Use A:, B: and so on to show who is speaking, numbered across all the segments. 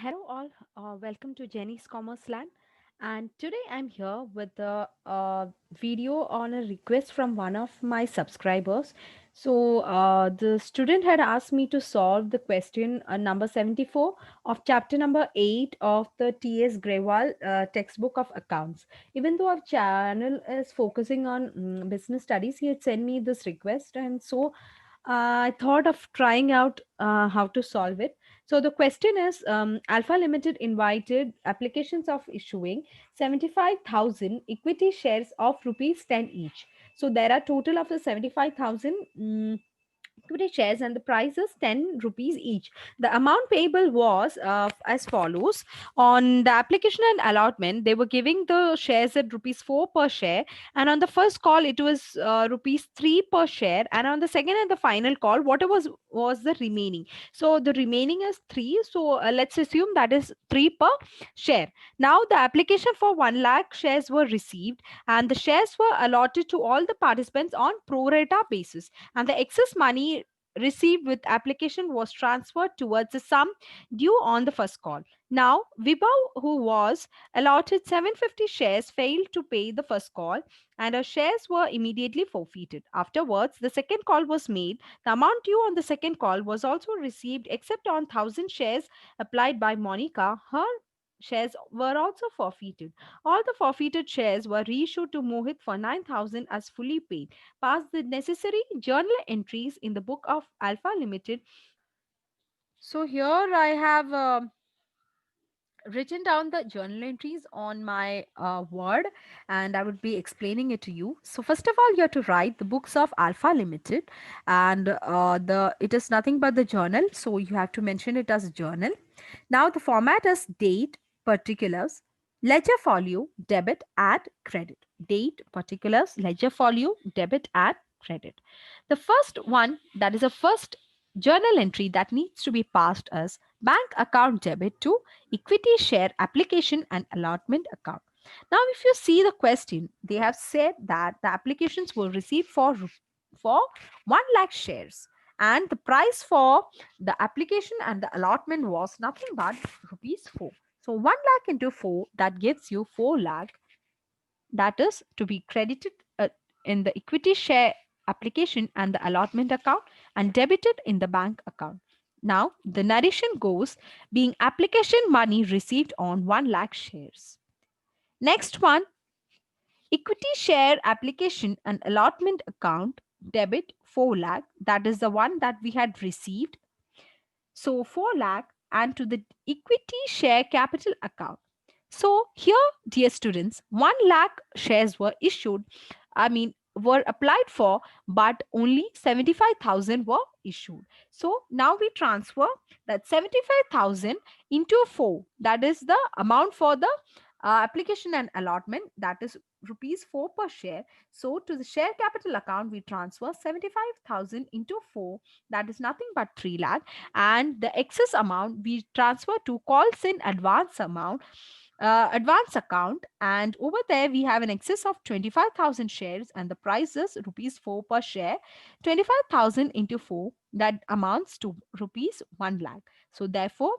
A: Hello all, welcome to Jenny's Commerce Land. And today I'm here with a video on a request from one of my subscribers. The student had asked me to solve the question number 74 of chapter number 8 of the T.S. Grewal textbook of accounts. Even though our channel is focusing on business studies, he had sent me this request, and I thought of trying out how to solve it. So the question is, Alpha Limited invited applications of issuing 75,000 equity shares of rupees 10 each. So there are total of the 75,000 equity shares, and the price is 10 rupees each. The amount payable was as follows. On the application and allotment, they were giving the shares at rupees 4 per share, and on the first call it was rupees 3 per share, and on the second and the final call whatever was the remaining. So the remaining is 3, so let's assume that is 3 per share. Now the application for 1 lakh shares were received, and the shares were allotted to all the participants on pro rata basis, and the excess money received with application was transferred towards the sum due on the first call. Now, Vibhav, who was allotted 750 shares, failed to pay the first call, and her shares were immediately forfeited. Afterwards, the second call was made. The amount due on the second call was also received, except on 1,000 shares applied by Monica. Her shares were also forfeited. All the forfeited shares were reissued to Mohit for 9,000 as fully paid. Pass the necessary journal entries in the book of Alpha Limited. So here I have written down the journal entries on my Word, and I would be explaining it to you. So first of all, you have to write the books of Alpha Limited, and the it is nothing but the journal, so you have to mention it as journal. Now the format is date, particulars, ledger folio, debit, add, credit. Date, particulars, ledger folio, debit, add, credit. The first one, that is a first journal entry that needs to be passed as bank account debit to equity share application and allotment account. Now, if you see the question, they have said that the applications were received for 1 lakh shares, and the price for the application and the allotment was nothing but rupees 4. So 1 lakh into 4, that gives you 4 lakh, that is to be credited in the equity share application and the allotment account and debited in the bank account. Now, the narration goes, being application money received on 1 lakh shares. Next one, equity share application and allotment account debit 4 lakh. That is the one that we had received. So 4 lakh, and to the equity share capital account. So here, dear students, 1 lakh shares were issued, were applied for, but only 75,000 were issued. So now we transfer that 75,000 into 4. That is the amount for the application and allotment, that is rupees 4 per share. So to the share capital account, we transfer 75,000 into 4. That is nothing but 3 lakh. And the excess amount we transfer to calls in advance amount, advance account, and over there we have an excess of 25,000 shares, and the price is rupees 4 per share. 25,000 into 4, that amounts to rupees 1 lakh. So therefore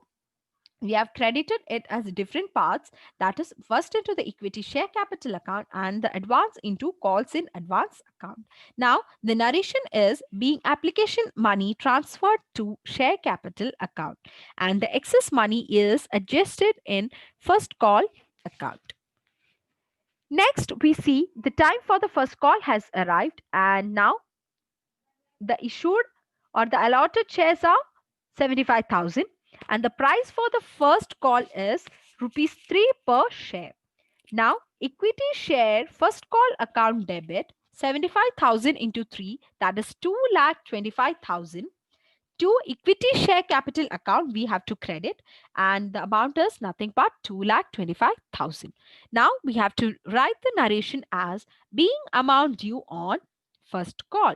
A: we have credited it as different parts, that is first into the equity share capital account and the advance into calls in advance account. Now the narration is, being application money transferred to share capital account, and the excess money is adjusted in first call account. Next, we see the time for the first call has arrived, and now the issued or the allotted shares are 75,000, and the price for the first call is rupees 3 per share. Now, equity share first call account debit 75,000 into 3, that is 2,25,000. To equity share capital account, we have to credit, and the amount is nothing but 2,25,000. Now, we have to write the narration as being amount due on first call.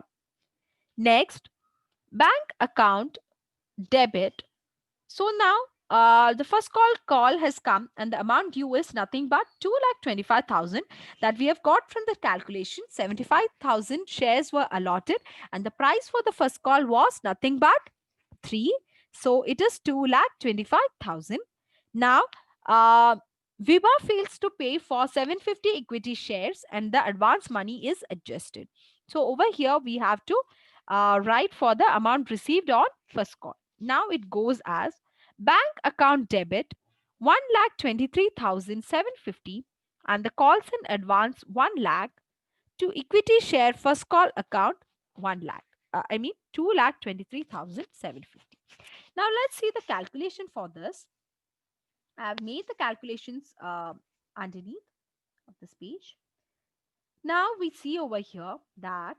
A: Next, bank account debit. So now the first call has come, and the amount due is nothing but 2,25,000 that we have got from the calculation. 75,000 shares were allotted, and the price for the first call was nothing but 3. So it is 2,25,000. Now, uh, Viva fails to pay for 750 equity shares and the advance money is adjusted. So over here, we have to write for the amount received on first call. Now it goes as bank account debit 1,23,750 and the calls in advance 1 lakh to equity share first call account 1 lakh. 2,23,750. Now let's see the calculation for this. I have made the calculations underneath of this page. Now we see over here that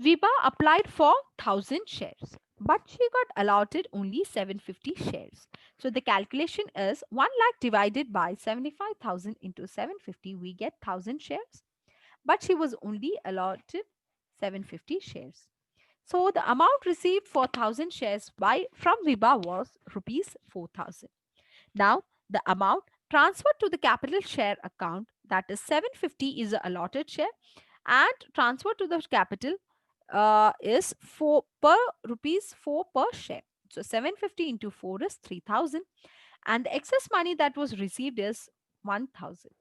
A: Viba applied for 1,000 shares, but she got allotted only 750 shares. So the calculation is 1 lakh divided by 75,000 into 750, we get 1,000 shares, but she was only allotted 750 shares. So the amount received for 1,000 shares by from Viba was rupees 4,000. Now, the amount transferred to the capital share account, that is 750 is the allotted share, and transfer to the capital is 4 per rupees 4 per share. So 750 into 4 is 3,000 and the excess money that was received is 1,000.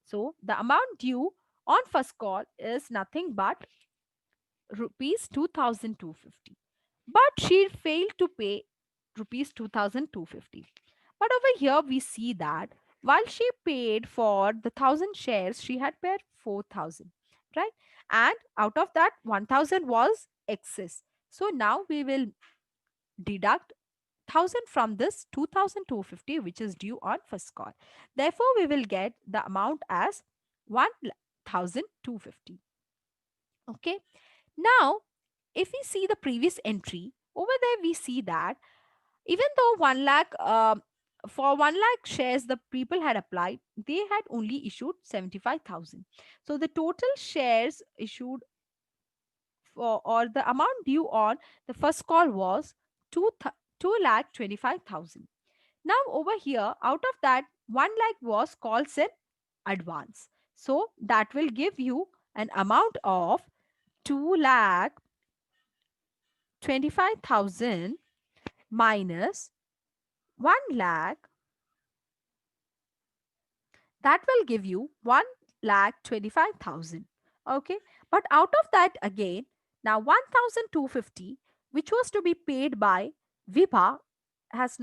A: So the amount due on first call is nothing but rupees 2,250. But she failed to pay rupees 2,250. But over here we see that while she paid for the 1,000 shares, she had paid 4,000, right? And out of that 1,000 was excess. So now we will deduct 1,000 from this 2,250 which is due on first call. Therefore, we will get the amount as 1,250. Okay. Now, if we see the previous entry, over there we see that even though 1 lakh, for 1 lakh shares the people had applied, they had only issued 75,000. So the total shares issued for, or the amount due on the first call was 2 lakh 25,000. Now over here, out of that 1 lakh was calls in advance. So that will give you an amount of 2 lakh 25,000 minus 1 lakh, that will give you 1 lakh 25,000. Okay. But out of that again, now 1,250, which was to be paid by Vibha, has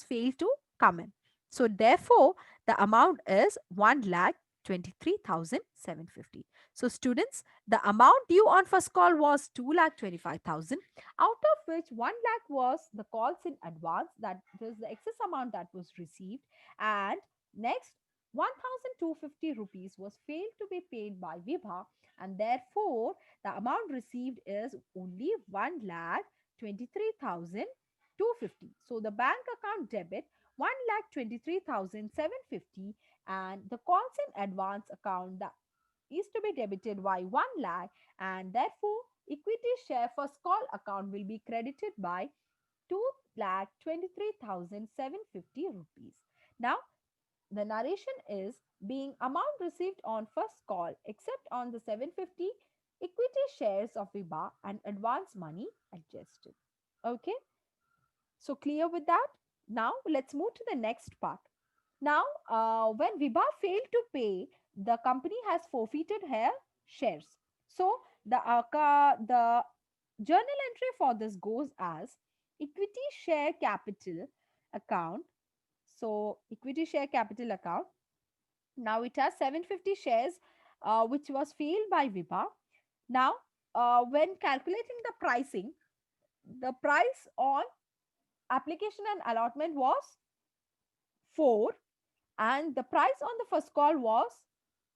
A: failed to come in. So therefore, the amount is 1 lakh 23,750. So students, the amount due on first call was 2 lakh 25,000, out of which 1 lakh was the calls in advance, that is the excess amount that was received, and next 1,250 rupees was failed to be paid by Vibha, and therefore the amount received is only 1 lakh 23,250. So the bank account debit 1 lakh 23,750 and the calls in advance account that is to be debited by 1 lakh, and therefore equity share first call account will be credited by 2 lakh 23,750 rupees. Now the narration is being amount received on first call except on the 750 equity shares of Viba and advance money adjusted. Okay, so clear with that? Now let's move to the next part. Now, when Viba failed to pay, the company has forfeited her shares. So the journal entry for this goes as equity share capital account. So equity share capital account. Now it has 750 shares, which was failed by Vipa. Now, when calculating the pricing, the price on application and allotment was 4, and the price on the first call was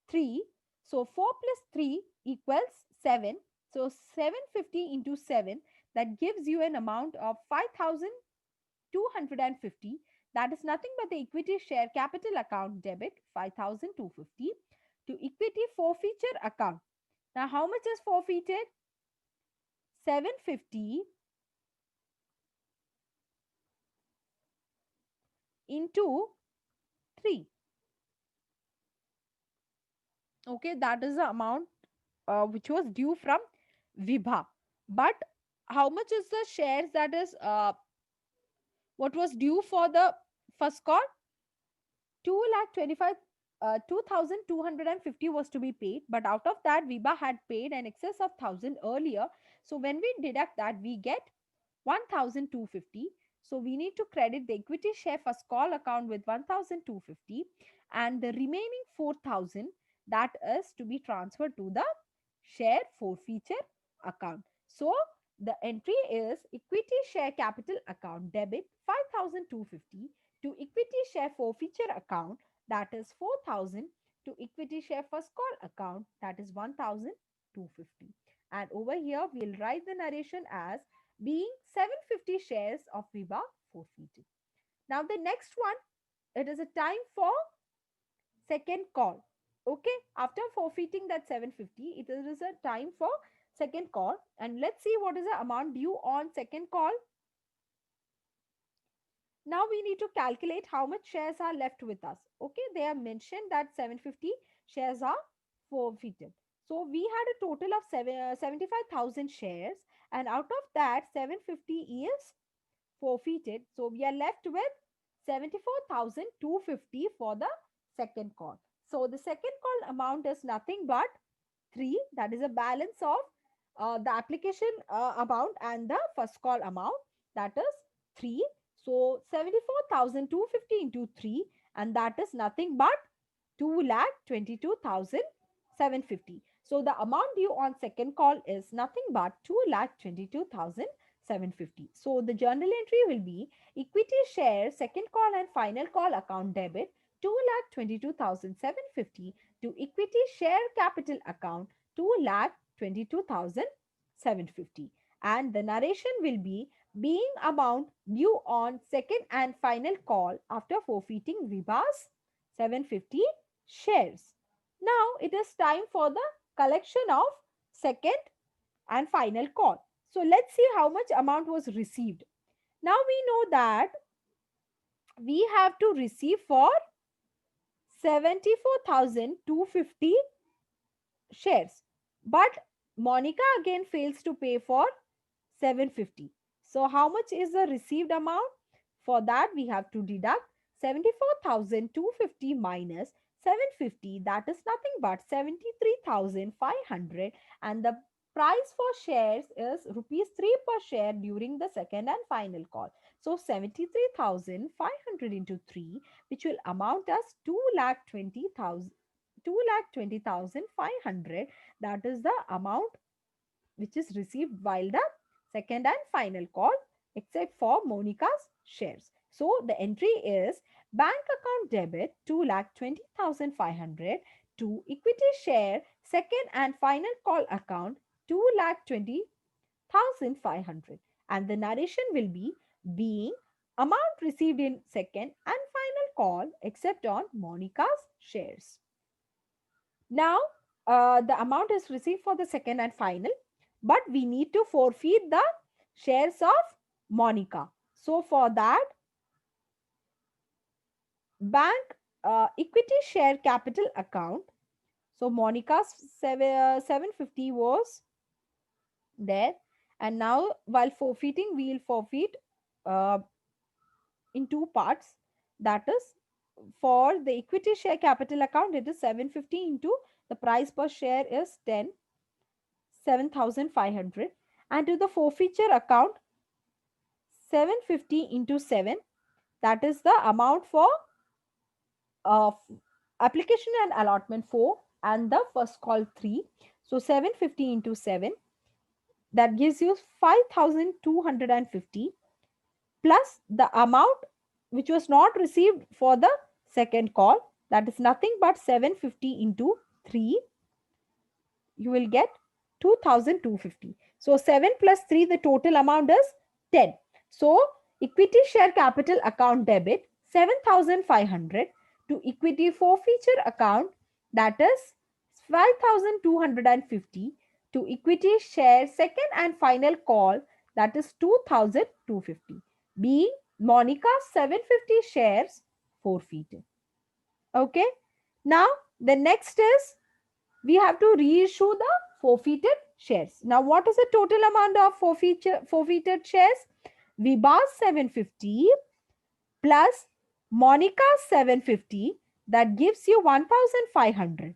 A: 3. So 4 plus 3 equals 7. So 750 into 7, that gives you an amount of 5,250. That is nothing but the equity share capital account debit 5,250 to equity forfeiture account. Now, how much is forfeited? 750 into 3. Okay, that is the amount which was due from Vibha. But how much is the shares that is what was due for the first call? 2,25,000 2,250 was to be paid, but out of that Viva had paid an excess of 1,000 earlier. So when we deduct that, we get 1,250. So we need to credit the equity share first call account with 1,250, and the remaining 4,000, that is to be transferred to the share forfeiture account. So the entry is equity share capital account debit 5,250 to equity share forfeiture account, that is 4,000, to equity share first call account, that is 1,250. And over here we'll write the narration as being 750 shares of Viva forfeited. Now the next one, it is a time for second call. Okay, after forfeiting that 750, it is a time for second call. And let's see what is the amount due on second call. Now we need to calculate how much shares are left with us. Okay, they have mentioned that 750 shares are forfeited. So we had a total of 75,000 shares, and out of that 750 is forfeited. So we are left with 74,250 for the second call. So the second call amount is nothing but 3, that is a balance of the application amount and the first call amount, that is 3. So 74,250 into 3, and that is nothing but 2,22,750. So the amount due on second call is nothing but 2,22,750. So the journal entry will be equity share second call and final call account debit 2,22,750 to equity share capital account 2,22,750. And the narration will be being amount due on second and final call after forfeiting Viva's 750 shares. Now it is time for the collection of second and final call. So let's see how much amount was received. Now we know that we have to receive for 74,250 shares. But Monica again fails to pay for 750. So how much is the received amount? For that we have to deduct 74,250 minus 750, that is nothing but 73,500, and the price for shares is rupees 3 per share during the second and final call. So 73,500 into 3, which will amount as 2,20,000, 2,20,500. That is the amount which is received while the second and final call, except for Monica's shares. So the entry is bank account debit 2,20,500 to equity share second and final call account 2,20,500. And the narration will be being amount received in second and final call except on Monica's shares. Now, the amount is received for the second and final, but we need to forfeit the shares of Monica. So, for that, bank equity share capital account. So, Monica's 750 was there, and now while forfeiting, we will forfeit uh, in two parts. That is, for the equity share capital account, it is 750 into the price per share is 10, 7,500, and to the forfeiture account 750 into 7, that is the amount for uh, application and allotment 4 and the first call 3. So 750 into 7, that gives you 5,250 plus the amount which was not received for the second call, that is nothing but 750 into 3, you will get 2,250. So 7 plus 3, the total amount is 10. So equity share capital account debit 7,500 to equity forfeiture account, that is 5,250 to equity share second and final call, that is 2,250, being Monica's 750 shares forfeited. Okay. Now the next is we have to reissue the forfeited shares. Now, what is the total amount of forfeited shares? Vibha's 750 plus Monica's 750, that gives you 1500.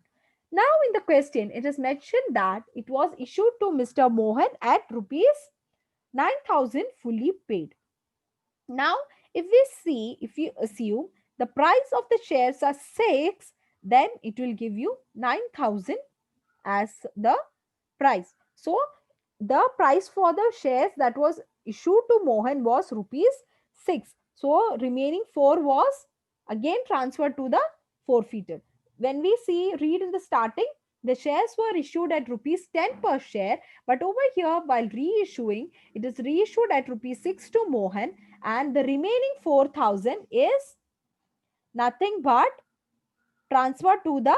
A: Now, in the question, it is mentioned that it was issued to Mr. Mohan at rupees 9000 fully paid. Now, if we assume the price of the shares are 6, then it will give you 9000 as the price. So, the price for the shares that was issued to Mohan was rupees 6. So, remaining 4 was again transferred to the forfeited. When we read in the starting, the shares were issued at rupees 10 per share, but over here, while reissuing, it is reissued at rupees 6 to Mohan, and the remaining 4000 is nothing but transferred to the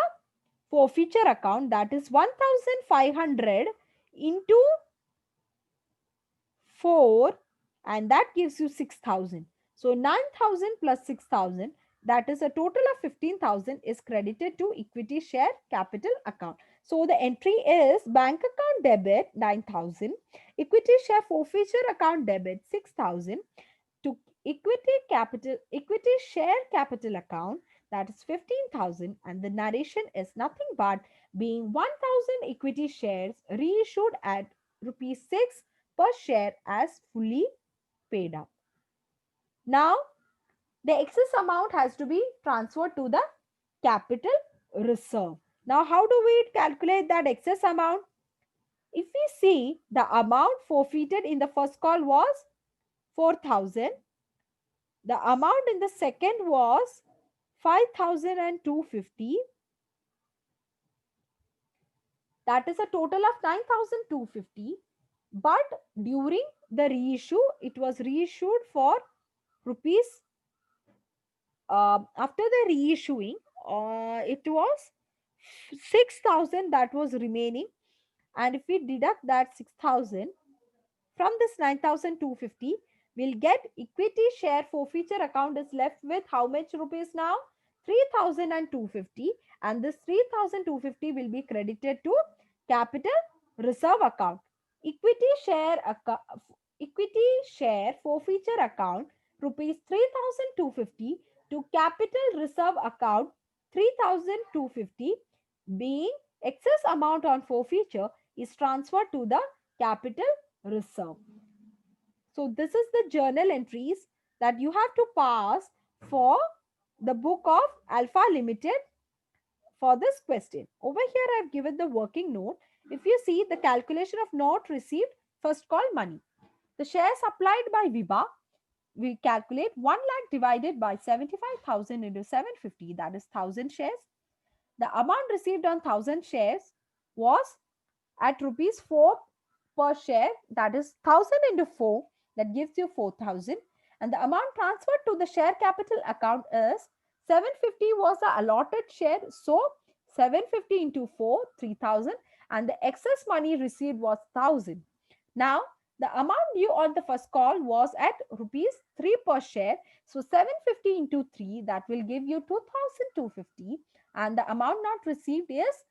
A: forfeiture account, that is 1500 into 4, and that gives you 6000. So 9000 plus 6000, that is a total of 15,000, is credited to equity share capital account. So the entry is bank account debit 9000, equity share forfeiture account debit 6000, to equity share capital account, that is 15,000, and the narration is nothing but being 1000 equity shares reissued at rupees 6 per share as fully paid up. Now, the excess amount has to be transferred to the capital reserve. Now, how do we calculate that excess amount? If we see, the amount forfeited in the first call was 4000, the amount in the second was 5250, that is a total of 9250, but during the reissue, it was reissued for rupees, after the reissuing, it was 6000 that was remaining, and if we deduct that 6000 from this 9250, we'll get equity share forfeiture account is left with how much rupees now? 3250, and this 3250 will be credited to capital reserve account. Equity share equity share forfeiture account rupees 3250 to capital reserve account 3250, being excess amount on forfeiture, is transferred to the capital reserve. So this is the journal entries that you have to pass for the book of Alpha Limited for this question. Over here I have given the working note. If you see the calculation of note received, first call money. The shares applied by Vibha, we calculate 1 lakh divided by 75,000 into 750, that is 1000 shares. The amount received on 1000 shares was at rupees 4 per share, that is 1000 into 4, that gives you 4000, and the amount transferred to the share capital account is 750 was the allotted share, so 750 into 4, 3000, and the excess money received was 1000. Now the amount due on the first call was at rupees 3 per share, so 750 into 3, that will give you 2250, and the amount not received is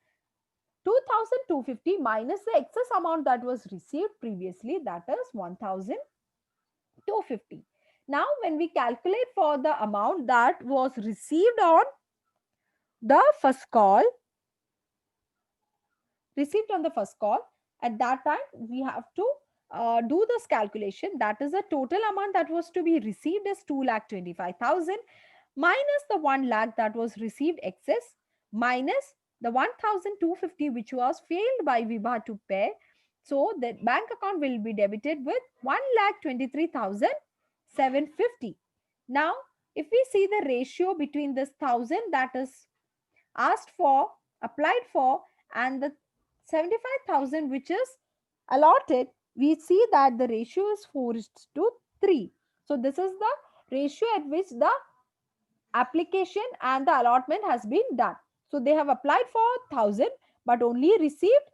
A: 2250 minus the excess amount that was received previously, that is 1250. Now, when we calculate for the amount that was received on the first call, at that time we have to do this calculation. That is the total amount that was to be received is 2,25,000 minus the 1 lakh that was received excess minus the 1,250 which was failed by Vibha to pay. So the bank account will be debited with 1,23,750. Now, if we see the ratio between this 1000 that is asked for, applied for, and the 75,000 which is allotted, we see that the ratio is 4:3. So this is the ratio at which the application and the allotment has been done. So they have applied for 1000 but only received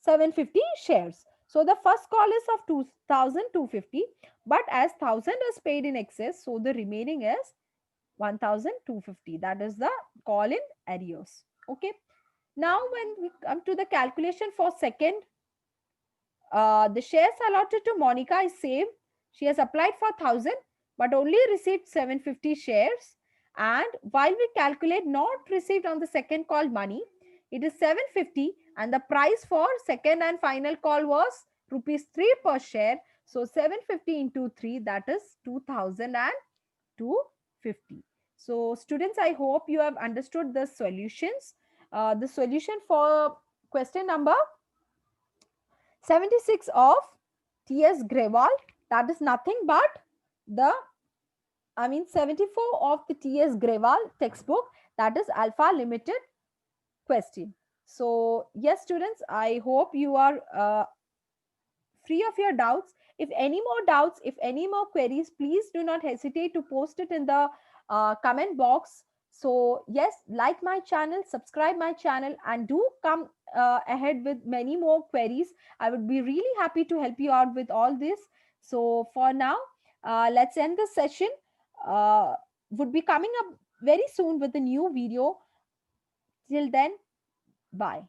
A: 750 shares. So the first call is of 2,250, but as 1000 is paid in excess, so the remaining is 1,250. That is the call in arrears. Okay. Now, when we come to the calculation for second, the shares allotted to Monica is same. She has applied for 1000 but only received 750 shares. And while we calculate not received on the second call money, it is 750 and the price for second and final call was rupees 3 per share. So 750 into 3, that is 2250. So students, I hope you have understood the solutions. The solution for question number 76 of T.S. Grewal, that is nothing but the, 74 of the T.S. Grewal textbook, that is Alpha Limited question. So, yes, students, I hope you are free of your doubts. If any more doubts, if any more queries, please do not hesitate to post it in the comment box. So, yes, like my channel, subscribe my channel, and do come ahead with many more queries. I would be really happy to help you out with all this. So, for now, let's end the session. Uh, would be coming up very soon with a new video. Till then, bye.